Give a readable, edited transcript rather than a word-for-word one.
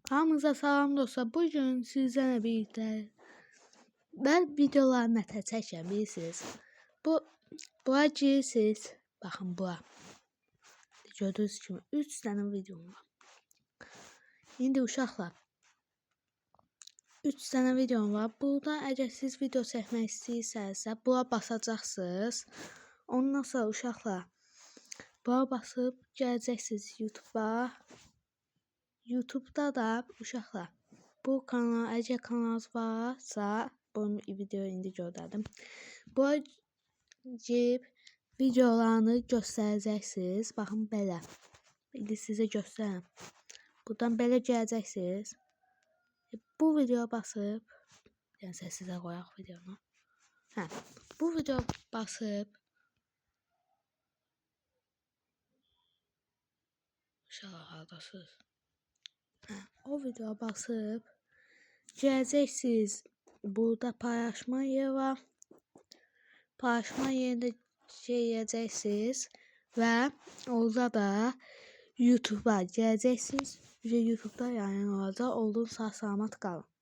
Hamınıza salam dostlar. Bugün sizlərlə birlikdə mən videoları nətər çəkirəm bilirsiniz. Bura girirsiniz. Baxın bura. Gördüyünüz kimi 3 dənə videom var. İndi uşaqlar 3 dənə videom var. Burada əgər siz video çəkmək istəyirsənizsə, bura basacaqsınız. Ondan sonra uşaqlar bura basıb gələcəksiniz YouTube'a. YouTube'da da uşaqlar bu kanal, əgər kanalınız varsa, bu videoyu indi göndərdim. Bura girib videolarını göstərəcəksiniz. Baxın belə. İndi sizə göstərirəm. Buradan belə gələcəksiniz. Bu videoya basıb, yəni səssizə qoyaq videonu. Bu videoya basıb uşaqlar hardasınız? O videoya basıb gələcəksiniz. Burada paylaşma yeri var. Paylaşma yerində gələcəksiniz və orada da YouTube'a gələcəksiniz. YouTube'da yayın olacaq. Olun sağ salamat qalın.